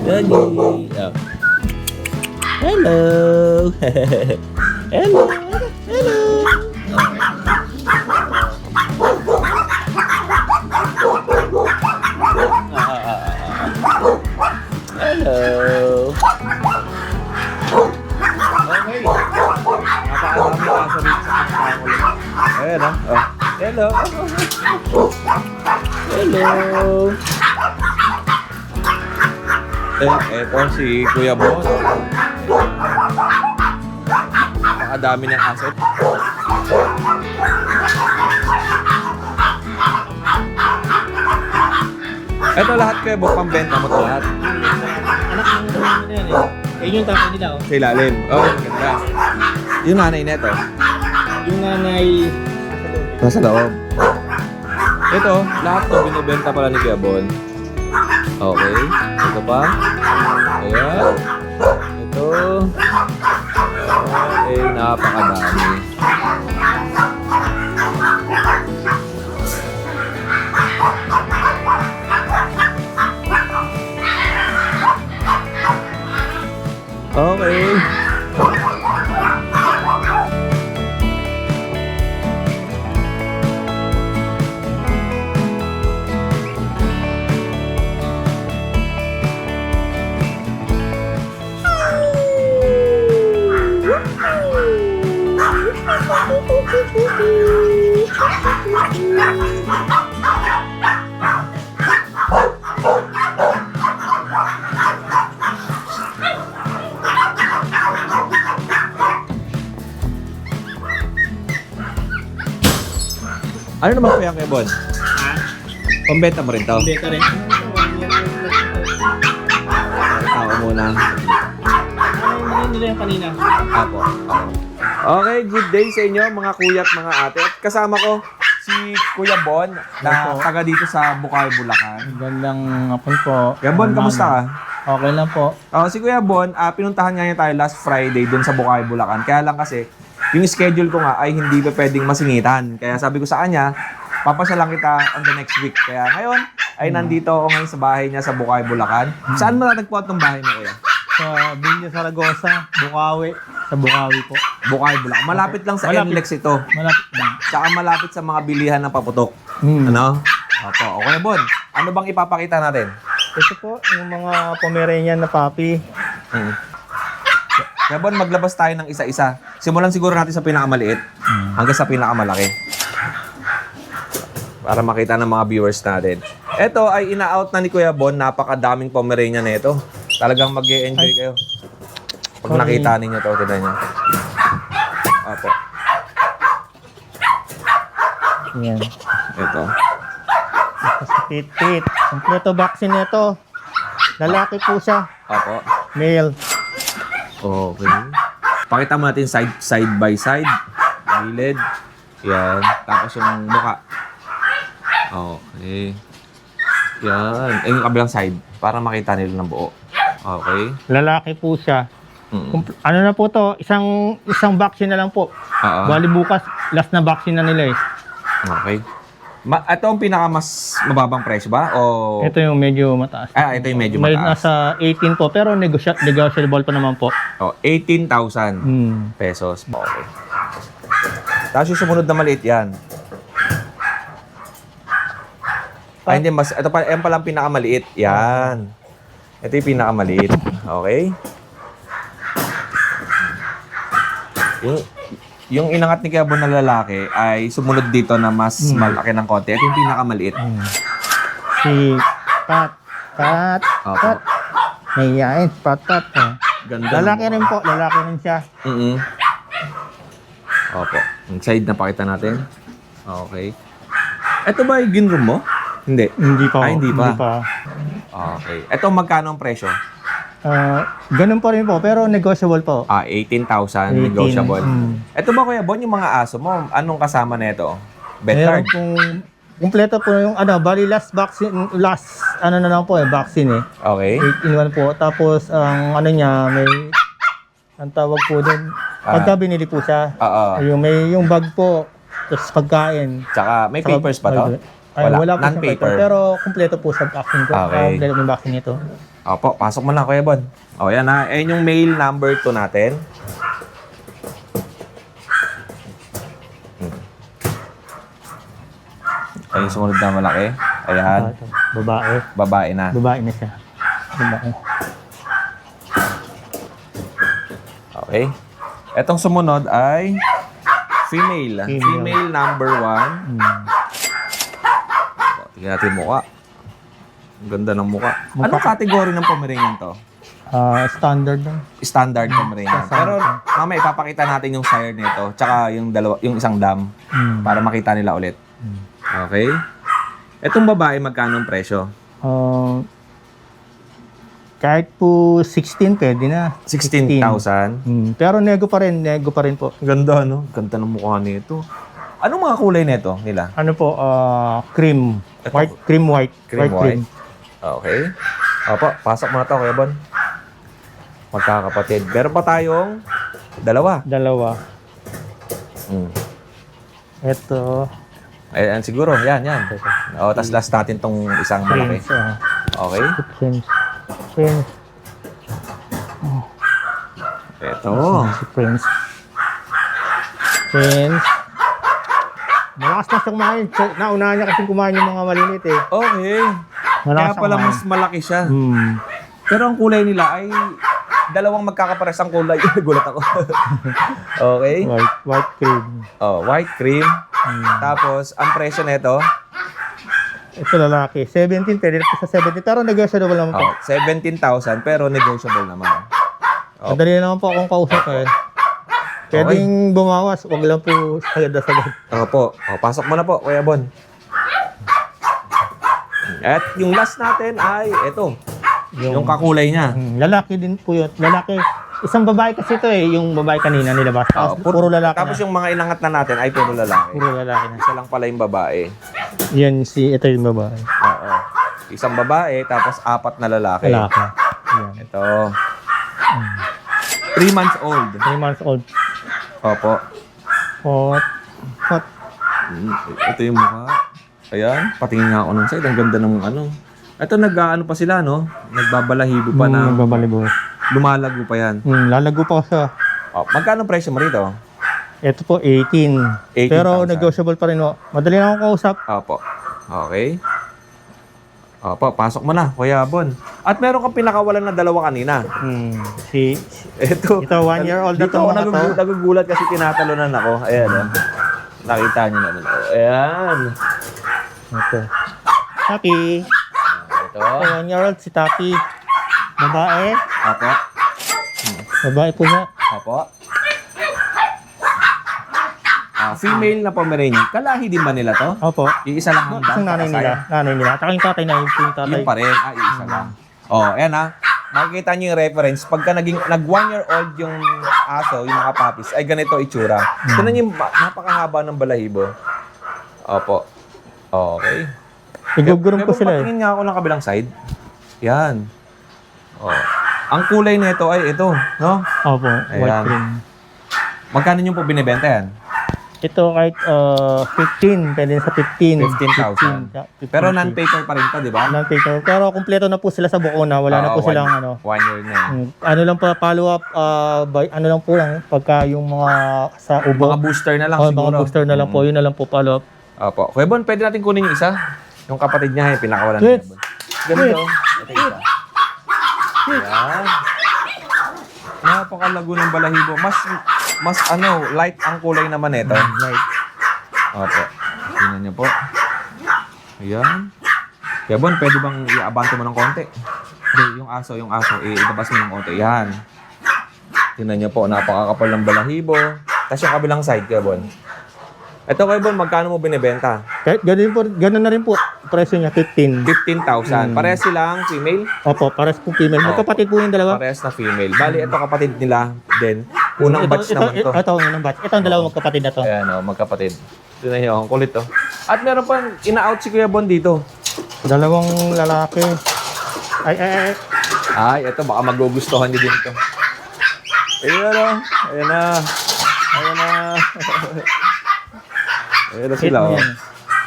Doggy. Oh. Hello. Hello. Hello. Hello. Okay. Napakadami aso rin sa Pangulong. Ayan ah. Oh. Hello. Hello. Eto si Kuya Bon. Napakadami ng aso. Ito lahat Kuya Bon, pambenta mo to lahat. Anak ng namin yan eh. Yun yung tatay nila oh. Sa ilalim. Oh, maganda. Yung nanay neto. Yung nanay Nasa loob. Ito, lahat to binibenta pala ni Kuya Bon. Okay. Ito pa. Ayan. Ito. Okay, napakadami. Okay. Ano naman kuya Kuya Bon? ha? Pambenta mo rin to? Beta rin. Tao muna. Ano nila yung kanina? Apo. Okay, good day sa inyo mga kuya at mga ate. At kasama ko si Kuya Bon na Opo. taga dito sa Bukawi, Bulacan. Gandang hapon po. Kuya Bon, kamusta ka? Okay lang po. Si Kuya Bon, pinuntahan nga niya tayo last Friday dun sa Bukawi, Bulacan. Kaya lang kasi, yung schedule ko nga ay hindi pa pwedeng masingitan. Kaya sabi ko sa kanya, papasya lang kita on the next week. Kaya ngayon, ay nandito ako ngayon sa bahay niya sa Bukawi, Bulacan. Saan mo natagpuan tong bahay mo, Kuya? Sa Villa Zaragoza, Bukawi. Sa Bukawi po. Bukawi, Bulacan. Malapit lang sa Malapit. NLEX ito. Malapit lang. Tsaka malapit sa mga bilihan ng paputok. Hmm. Ano? Opo. Okay, Bon. Ano bang ipapakita natin? Ito po, yung mga Pomeranian na puppy. Kaya Bon, maglabas tayo ng isa-isa. Simulan siguro natin sa pinakamaliit hanggang sa pinakamalaki. Para makita ng mga viewers natin. Ito ay ina-out na ni Kuya Bon. Napakadaming Pomeranian na ito. Talagang mag-e-enjoy kayo. Pag nakita ninyo ito, tignan nyo. Opo. Yan. Ito. Sa tit-tit. Kompleto vaccine nito. Lalaki po siya. Opo. Male. Okay. Pakita mo natin side by side. Gilid. Yan. Tapos yung mukha. Okay. Yan. Yung kabilang side. Para makita nila ng buo. Okay. Lalaki po siya. Mm. Ano na po to? Isang vaccine na lang po. Oo. Bali bukas, last na vaccine na nila eh. Okay. Ito ang pinaka mas mababang presyo ba? O... Ito yung medyo mataas. Ito yung medyo May mataas. nasa 18 po, pero negotiable pa naman po. 18,000 pesos. Okay. Tapos yung sumunod na maliit yan. Hindi, ito pa, yan palang pinakamaliit. Yan. Ito yung pinakamaliit. Okay? Yung inangat ni Kuya Bon na lalaki ay sumunod dito na mas malaki ng konti. Ito yung pinakamaliit. Si Pat. Opo. Pat. Mahihain. Pat. Oh. Ganda. Lalaki rin po. Lalaki rin siya. Opo. Yung side na pakita natin. Okay. Ito ba yung ginroom mo? Hindi. Hindi pa. Hindi pa. Okay. Ito magkano ang presyo? Ganun pa rin po, pero negotiable po. 18,000 negotiable. Ito ba Kuya Bon, yung mga aso mo, anong kasama nito? Vet Meron card? pong kumpleto po yung bali last vaccine, na lang po vaccine eh. Okay. 8 in 1 po. Tapos ang niya, may ang tawag po doon. Pagka binili po siya, Oo. yung bag po, tapos pagkain. Tsaka may papers pa to? Wala po siyang Non-paper. paper, pero kumpleto po sa vaccine ko. Okay. Kumpleto yung vaccine nito. Opo, pasok mo na, Kuya Bon. O, yan ha. Ayan yung mail number 2 natin. Ayan yung sumunod na malaki. Ayan. Ito, babae. Babae na. Babae na siya. Babae. Okay. Etong sumunod ay female. Female. Female number 1. Tingnan natin yung mukha. Ang ganda ng mukha. Anong category ng Pomeranian to? Standard lang. Standard Pomeranian. Pero mamaya ipapakita natin yung sire nito. Tsaka yung, yung isang dam. Para makita nila ulit. Okay. Etong babae, magkano ang presyo? Kahit po 16 pwede na. 16,000. Pero nego pa rin po. Ganda, no? Ganda ng mukha nito. Anong mga kulay nito nila? Ano po, cream. Ito. White, cream white. Cream white. Okay. Opo, pasok mo na to, Kuya Bon. Magkakapatid. Meron pa tayong dalawa. Ito. Ayan, siguro. Yan. O, tas last natin tong isang malaki. Prince. Okay. Prince. Ito. Si Prince. Malakas na siyang kumain. Naunahan niya kasi kumain yung mga maliliit eh. Okay. Kaya Malakas pala ang mas malaki siya. Hmm. Pero ang kulay nila ay dalawang magkakapares ang kulay. Gulat ako. Okay. White cream. Oh, white cream. Tapos, ang presyo nito, Ito lalaki. 17, pwede na po sa 17. Pero negotiable naman po. 17,000 pero negotiable naman. Oh. Madali naman po akong kausap eh. Pwedeng bumawas. Huwag lang po sagad-sagad. Opo. O, pasok mo na po, Kuya Bon. At yung last natin ay ito. Yung kakulay niya. Lalaki din po yun. Lalaki. Isang babae kasi ito eh. Yung babae kanina nilabas. Puro lalaki Tapos na. yung mga inangat na natin ay puro lalaki. Puro lalaki na. Isa lang pala yung babae. Ito yung babae. Oo. Isang babae, tapos 4 na lalaki. Lalaki. Yan. Ito. 3 months old. 3 months old. Opo. Hot. Ito yung mukha. Ayan. Patingin nga ako ng side. Ang ganda ng ano. Ito nag-ano pa sila, no? Nagbabalahibo pa na. Nagbabalibo. Lumalago pa yan. Lalago pa ko siya. Oh, magkano presyo mo rito? Ito po, 18. 18,000. Pero negotiable pa rin. Oh. Madali na akong kausap. Opo. Okay. Opo, pasok mo na, Kuya Bon. At meron kang pinakawalan na dalawa kanina. Ito, 1 year old na Dito to ako mga to. nagugulat kasi tinatalunan ako. Ayan, oh. Nakita niyo naman. Oh, ayan. Ito. Taki. Ito. 1 year old si Taki. Babae. Opo. Babae po na. Opo. Female na Pomeranian. Kalahi din ba nila to? Opo. Yung isa lang ang Isang nanay nila. Nanay nila. Tsaka yung tatay na yung tatay. Yung pa rin. Isa lang. Oh, ayan ha. Makikita niyo yung reference. Pagka nag 1 year old yung aso, yung mga puppies, ay ganito itsura. Tignan niyo yung napakahaba ng balahibo. Opo. Okay. Igugurong ko sila eh. Patingin nga ako ng kabilang side. Yan. Oh. Ang kulay nito ay ito, no? Opo. Ayan. White cream. Magkano niyo po binebenta yan? Ito kahit 15. Pwede sa 15. 15,000. 15. Pero non-paper pa rin to, di ba? Non-paper. Pero kumpleto na po sila sa Bukona. Wala na po silang ano. 1 year na eh. Ano lang pa follow up ano lang po lang pagka yung mga sa ubo. Mga booster na lang Oh, siguro. mga booster na lang po. Yun na lang po follow up. Opo. Kuya Bon, pwede natin kunin yung isa? Yung kapatid niya, yung pinakawalan Yes. niya. Ganito. Ito yung isa. Yan. Napakalago ng balahibo. Mas light ang kulay naman ito. Right. Opo. Tingnan niyo po. Ayan. Kuya Bon, pwede bang i-abanto mo ng konti? Hindi, yung aso, ilabas mo ng konti. Yan. Tingnan niyo po, napakakapal ng balahibo. Tapos yung kabilang side, Kuya Bon. Ito, Kuya Bon, magkano mo binibenta? Kahit ganun na rin po. Presyo niya 15. 15,000. Parehas silang female? Opo, pares po female. Magkapatid po yung dalawa. Parehas na female. Bali, ito kapatid nila din. Unang batch naman to. Ito, unang batch. Ito ang dalawa magkapatid na to. Ayan, magkapatid. Tignan niyo, ang kulit to. At meron pa, ina-out si Kuya Bon dito. Dalawang lalaki. Ay. Ay, ito, baka magugustuhan niyo din ito. Ayan na. Ayan na. Ayan na. Ayan na sila, oh. Yan.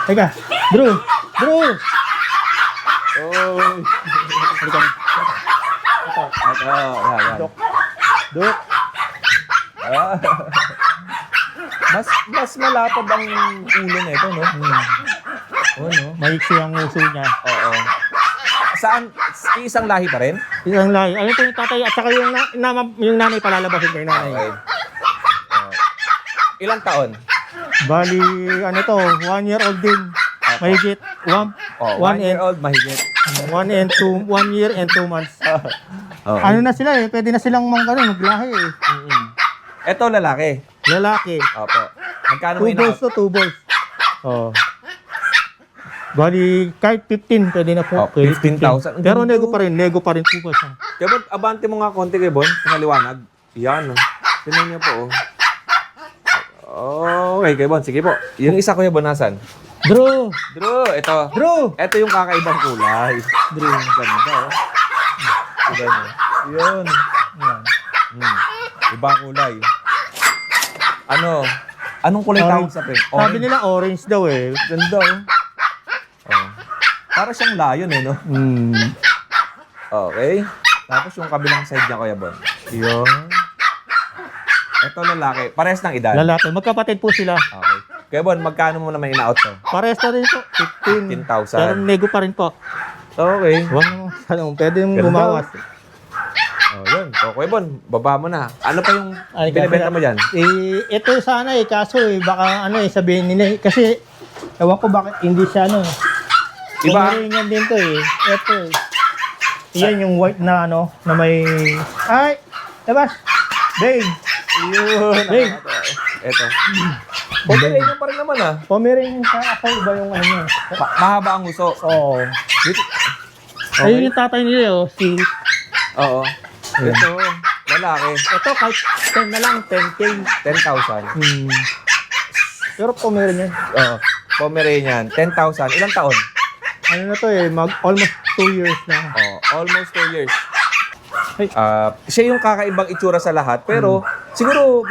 Teka, Drew! Oy. Yan. Dok. Ah. Mas malapad ang ulo nito, no? Oo, no? Maiksi ang uso niya. Oo. Saan? Isang lahi pa rin? Isang lahi. Ayun po yung tatay at saka yung nanay palalabasin ko yung nanay. Okay. Ilang taon? Bali, ano to, 1 year old din. Mahigit. 1 year old, mahigit. 1 year and 2 months. Oo. Ano na sila eh, pwede na silang maglahi eh. Ito, lalaki. Lalaki. Opo. Magkano mo 2 balls to 2 balls. Oh. Bali, kahit 15, pwede na po. Oh, 15,000. Pero nego pa rin 2 balls. Kaya ba't abante mo nga konti kay Bon? Pangaliwanag. Yan, oh. Tingnan niyo po, oh. Okay, kay Bon. Sige po. Yung isa, Kuya Bon, nasan? Drew! Ito. Ito yung kakaibang kulay. Ganda, oh. Diba niyo? Yun. Ibang kulay. Anong kulay tawag sa pre? Sabi nila orange daw eh. Ganda, oh. Oh. Para siyang lion, eh, no? Okay. Tapos yung kabilang side niya, Kuya Bon. Yun. Ito lalaki. Parehas ng edad. Lalaki. Magkapatid po sila. Okay. Kuya Bon, magkano mo naman ina-out to? Parehas na rin po. 15,000. Pero nego pa rin po. Okay. Huwag mo. Pwede yung Ganda. bumawas. Oh, yun. So, Kuya Bon, baba mo na. Ano pa yung Ay, binibenta mo dyan? Ito sana eh. Kaso baka sabihin nila eh. Kasi, ewan ko bakit hindi siya Iba? Pomeranian din to eh. Ito eh. Yan yung white na na may... Ay! Labas! Babe! Yun. Babe! Ito. Pomeranian pa rin naman, ah. Pomeranian sa ako iba yung ano niya. Mahaba ang uso. Oo. Okay. Ayun yung tatay nila si... Oo. Ito. Lalaki. Ito kahit 10 na lang, 10K. 10,000. Pero Pomeranian. Oo. Pomeranian. 10,000. Ilang taon? Ano na to eh, almost 2 years na. Oh, almost 2 years. Ay. Siya yung kakaibang itsura sa lahat, pero siguro,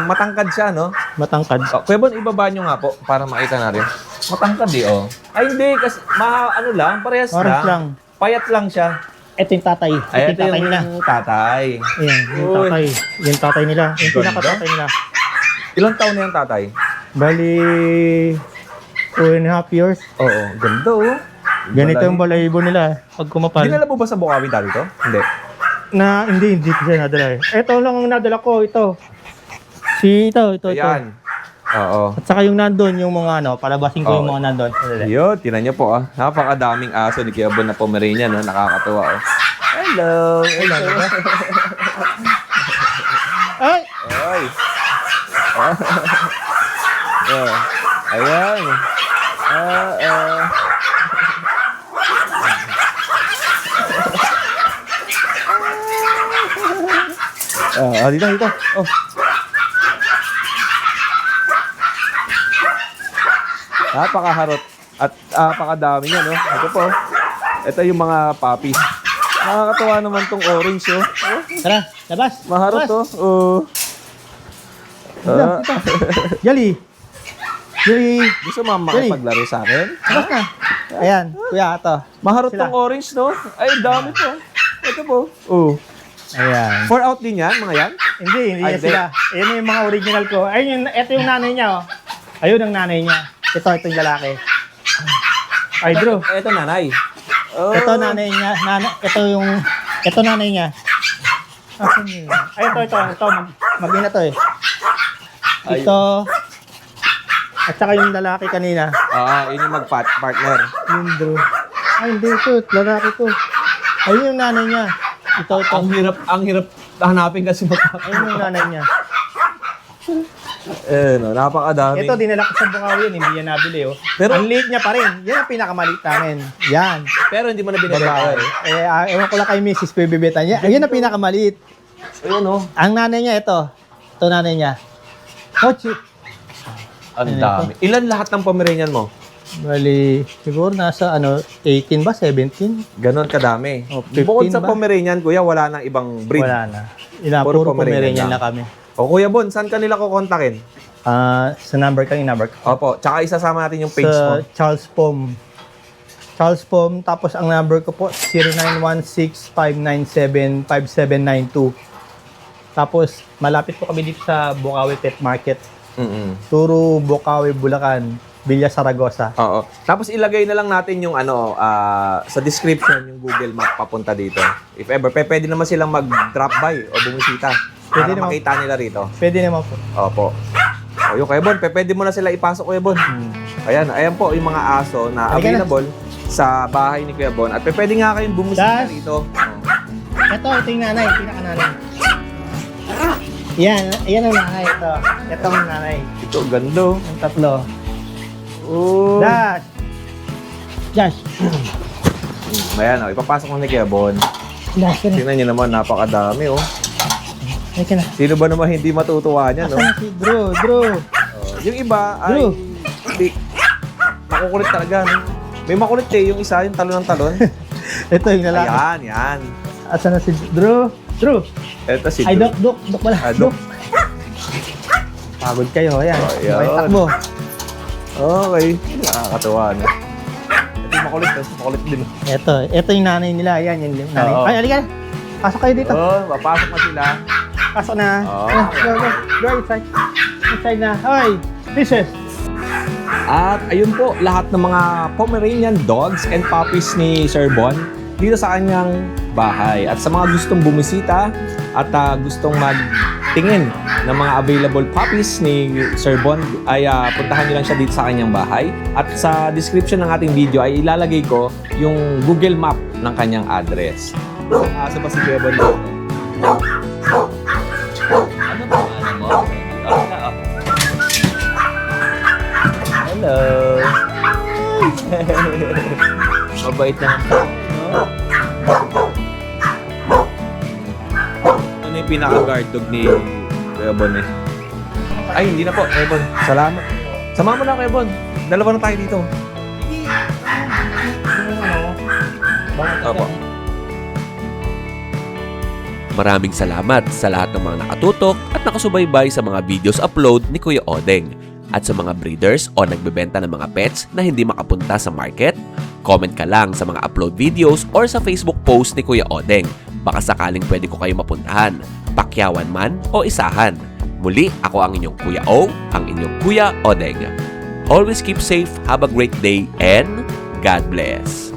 matangkad siya, no? Matangkad. Oh, Kuya Bon, ibaba nyo nga po para makita natin. Matangkad oh. Ay, hindi, kasi, parehas lang. Payat lang siya. Ito yung tatay. Ay, Ito yung tatay nila. tatay. Ayan, yung Uy. tatay. Yung tatay nila. Yung Ganda. pinakatatay nila. Ilang taon na yung tatay? Bali, 2.5 years. Oo, ganda oh. Ganito yung balahibo nila pag kumapal. Dinala mo ba sa Bukawi dati to? Hindi. Hindi ko siya nadala eh. Ito lang ang nadala ko, ito. Ito. Ayan. Oo. At saka yung nandun, yung mga palabasin ko yung mga nandun. Yun, tinan niyo po ah. Napakadaming aso ni Kuya Bon na Pomeranian, no? Nakakatuwa oh. Hello. Ay! Ay. Ayan. Dito. Oh. Napakaharot at napakadami niya, no? Ito po. Ito yung mga puppies. Nakakatuwa naman tong orange, oh. Tara, labas! Maharot, Labas. oh. Yali! Gusto mo makipaglaro sa akin? Labas na! Ayan, kuya, ito. Maharot Sila. tong orange, no? Ay, dami po. Ito po. Oh. Ayan. 4 out din yan, mga yan? Hindi Ay, yan sila. Ayan yung mga original ko. Ayun, ito yung nanay niya, oh. Ayun ang nanay niya. Ito yung lalaki. Ay, Drew. Ito nanay. Oh. Ito nanay niya. Ito nanay niya. Asan yun? Ay, ito. Mag-ina to eh. Ay. Ito. At saka yung lalaki kanina. Yun yung mag-partner. Yung Drew. Ay, hindi ito. Lalaki to. Ayun yung nanay niya. Ito. Ang hirap hanapin kasi Ayun yung nanay niya. no, napakadami. Ito, dinala ko sa Bukawi yun. Hindi yan nabili, oh. Pero- Ang liit niya pa rin. Yan ang pinakamaliit namin. Yan. Pero hindi mo na binibenta. Babae. Ewan ko lang kay Mrs. Bibibeta niya. Ayun ang pinakamaliit. Ayun, oh. Ang nanay niya, ito. Ito nanay niya. Coach. Ang dami. Ilan lahat ng Pomeranian mo? Bali, siguro nasa 18 ba? 17? Ganon kadami. Oh, 15 Bukod sa ba? Pomeranian, kuya, wala nang ibang breed. Wala na. Puro Puro Pomeranian Pomeranian lang. na kami. O kuya Bon, saan ka nila kukontakin? Sa number ko. Opo, tsaka isasama natin yung page mo. Sa Charles Pom. Charles Pom, tapos ang number ko po 0916-597-5792. Tapos malapit po kami dito sa Bukawi Pet Market, Turo, Bukawi, Bulacan, Villa Zaragoza. Oo. Tapos ilagay na lang natin yung sa description yung Google Map papunta dito. If ever, pwede naman silang mag-drop by o bumisita para Pwede naman. makita nila rito. Pwede naman po. Opo. O yung Kuya Bon, pwede mo na sila ipasok, Kuya Bon. Ayan po yung mga aso na Halika na. available sa bahay ni Kuya Bon. At pwede nga kayong bumisita Das. rito. Ito yung nanay, pinaka-nanay. Yan ang nanay. Ito ang nanay. Ito, gando. Ang tatlo. Oh. Dash! Dash! Ayan, ipapasok mo ni Kuya Bon. Dash ka na. Tingnan niyo naman, napakadami, oh. Ay ka na. Sino ba naman hindi matutuwa niyan, no? Asan na si Drew? Drew! Yung iba ay Drew. hindi. Makukulit talaga, no? May makulit yung isa, yung talon ng talon. Ito yung lalaki. Ayan, yan. Asan na si Drew? Drew! Ito si Ay, Drew. Dok pala. Ah, Dok. Pagod kayo, ayan. Oh, ayan. Okay, takbo. Okay. Nakakatuwa, no? Ito yung makulit din. Ito yung nanay nila. Ayan, yung nanay. Oo. Ay, halika na. Pasok kayo dito. Oh, papasok na sila. Pasok na. Oo. Go inside. Inside na. Hoy, pieces. At ayun po, lahat ng mga Pomeranian dogs and puppies ni Sir Bon dito sa kanyang bahay. At sa mga gustong bumisita at gustong magtingin ng mga available puppies ni Sir Bon ay puntahan nyo lang siya dito sa kanyang bahay. At sa description ng ating video ay ilalagay ko yung Google Map ng kanyang address. Asa ba si Kuya Bon dito? Ano ba ang mo? Hello. Mabait naman po. Ano yung pinaka-guard dog ni Kuya Bon eh? Ay, hindi na po, Kuya Bon. Salamat. Sama mo na, Kuya Bon. Dalawa na tayo dito. Opo. Maraming salamat sa lahat ng mga nakatutok at nakasubaybay sa mga videos upload ni Kuya Odeng. At sa mga breeders o nagbebenta ng mga pets na hindi makapunta sa market, comment ka lang sa mga upload videos or sa Facebook post ni Kuya Odeng. Baka sakaling pwede ko kayo mapuntahan, pakyawan man o isahan. Muli, ako ang inyong Kuya O, ang inyong Kuya Odeng. Always keep safe, have a great day, and God bless.